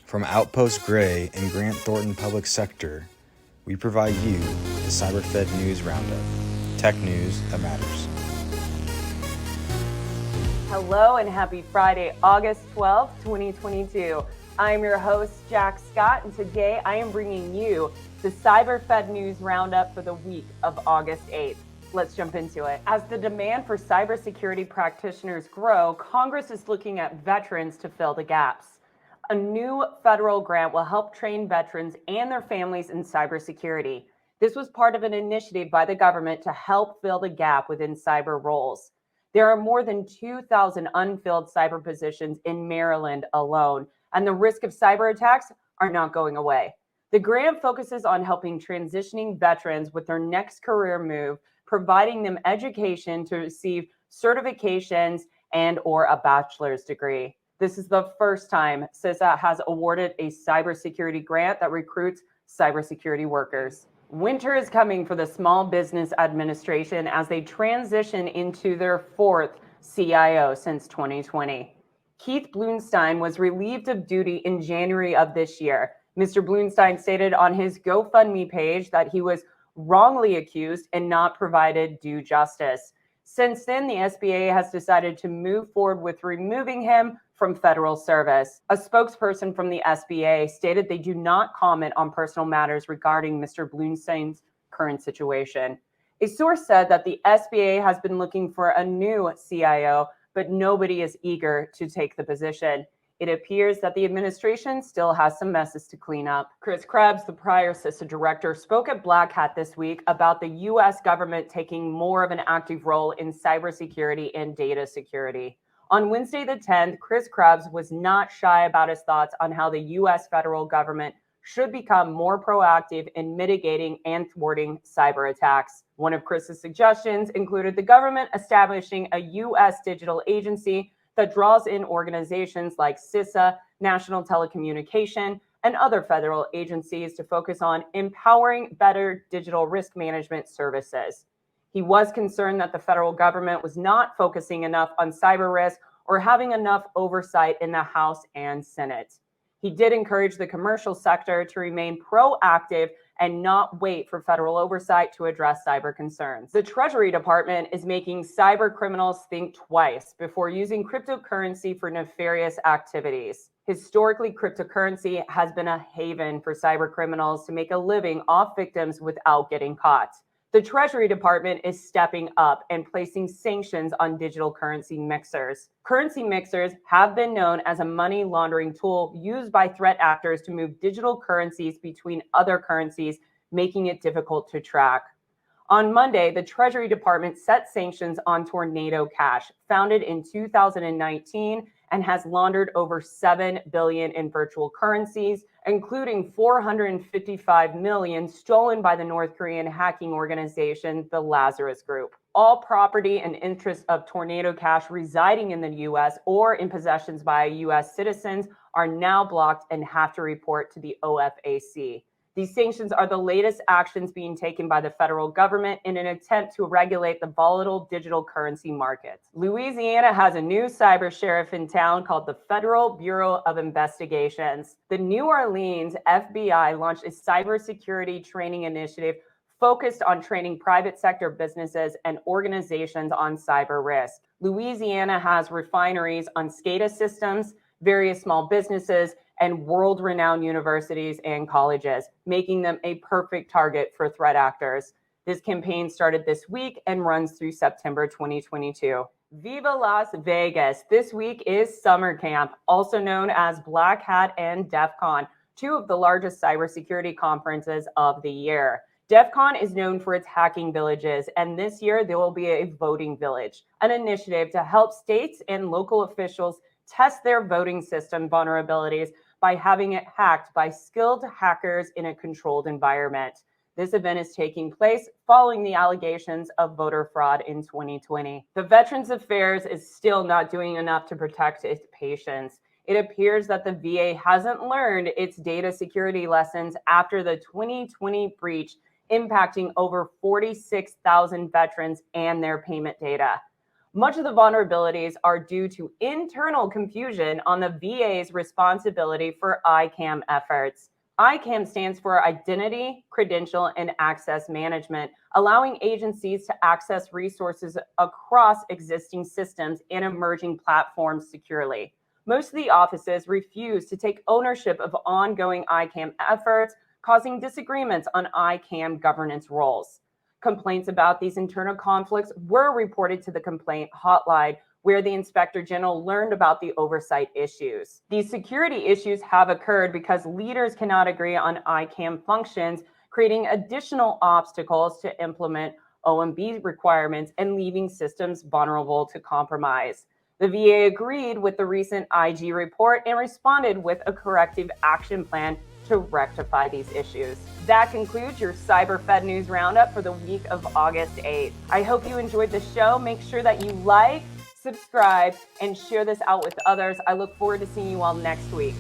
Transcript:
From Outpost Gray and Grant Thornton Public Sector, we provide you the Cyber-Fed News Roundup, tech news that matters. Hello and happy Friday, August 12th, 2022. I'm your host, Jack Scott, and today I am bringing you the Cyber-Fed News Roundup for the week of August 8th. Let's jump into it. As the demand for cybersecurity practitioners grow, Congress is looking at veterans to fill the gaps. A new federal grant will help train veterans and their families in cybersecurity. This was part of an initiative by the government to help fill the gap within cyber roles. There are more than 2,000 unfilled cyber positions in Maryland alone, and the risk of cyber attacks are not going away. The grant focuses on helping transitioning veterans with their next career move, providing them education to receive certifications and/or a bachelor's degree. This is the first time CISA has awarded a cybersecurity grant that recruits cybersecurity workers. Winter is coming for the Small Business Administration as they transition into their fourth CIO since 2020. Keith Bluestein was relieved of duty in January of this year. Mr. Bluestein stated on his GoFundMe page that he was wrongly accused and not provided due justice. Since then, the SBA has decided to move forward with removing him from federal service. A spokesperson from the SBA stated they do not comment on personal matters regarding Mr. Bluestein's current situation. A source said that the SBA has been looking for a new CIO, but nobody is eager to take the position. It appears that the administration still has some messes to clean up. Krebs, the prior CISA director, spoke at BlackHat this week about the U.S. government taking more of an active role in cybersecurity and data security. On Wednesday the 10th, Krebs was not shy about his thoughts on how the U.S. federal government should become more proactive in mitigating and thwarting cyber attacks. One of Chris's suggestions included the government establishing a U.S. digital agency that draws in organizations like CISA, National Telecommunication, and other federal agencies to focus on empowering better digital risk management services. He was concerned that the federal government was not focusing enough on cyber risk or having enough oversight in the House and Senate. He did encourage the commercial sector to remain proactive and not wait for federal oversight to address cyber concerns. The Treasury Department is making cyber criminals think twice before using cryptocurrency for nefarious activities. Historically, cryptocurrency has been a haven for cyber criminals to make a living off victims without getting caught. The Treasury Department is stepping up and placing sanctions on digital currency mixers. Currency mixers have been known as a money laundering tool used by threat actors to move digital currencies between other currencies, making it difficult to track. On Monday, the Treasury Department set sanctions on Tornado Cash, founded in 2019 and has laundered over $7 billion in virtual currencies, including $455 million stolen by the North Korean hacking organization, the Lazarus Group. All property and interests of Tornado Cash residing in the U.S. or in possessions by U.S. citizens are now blocked and have to report to the OFAC. These sanctions are the latest actions being taken by the federal government in an attempt to regulate the volatile digital currency markets. Louisiana has a new cyber sheriff in town called the Federal Bureau of Investigations. The New Orleans FBI launched a cybersecurity training initiative focused on training private sector businesses and organizations on cyber risk. Louisiana has refineries on SCADA systems, various small businesses, and world-renowned universities and colleges, making them a perfect target for threat actors. This campaign started this week and runs through September 2022. Viva Las Vegas! This week is summer camp, also known as BlackHat and DEFCON, two of the largest cybersecurity conferences of the year. DEFCON is known for its hacking villages, and this year there will be a voting village, an initiative to help states and local officials test their voting system vulnerabilities by having it hacked by skilled hackers in a controlled environment. This event is taking place following the allegations of voter fraud in 2020. The Veterans Affairs is still not doing enough to protect its patients. It appears that the VA hasn't learned its data security lessons after the 2020 breach, impacting over 46,000 veterans and their payment data. Much of the vulnerabilities are due to internal confusion on the VA's responsibility for ICAM efforts. ICAM stands for Identity, Credential, and Access Management, allowing agencies to access resources across existing systems and emerging platforms securely. Most of the offices refuse to take ownership of ongoing ICAM efforts, causing disagreements on ICAM governance roles. Complaints about these internal conflicts were reported to the complaint hotline, where the Inspector General learned about the oversight issues. These security issues have occurred because leaders cannot agree on ICAM functions, creating additional obstacles to implement OMB requirements and leaving systems vulnerable to compromise. The VA agreed with the recent IG report and responded with a corrective action plan to rectify these issues. That concludes your Cyber-Fed News Roundup for the week of August 8th. I hope you enjoyed the show. Make sure that you like, subscribe, and share this out with others. I look forward to seeing you all next week.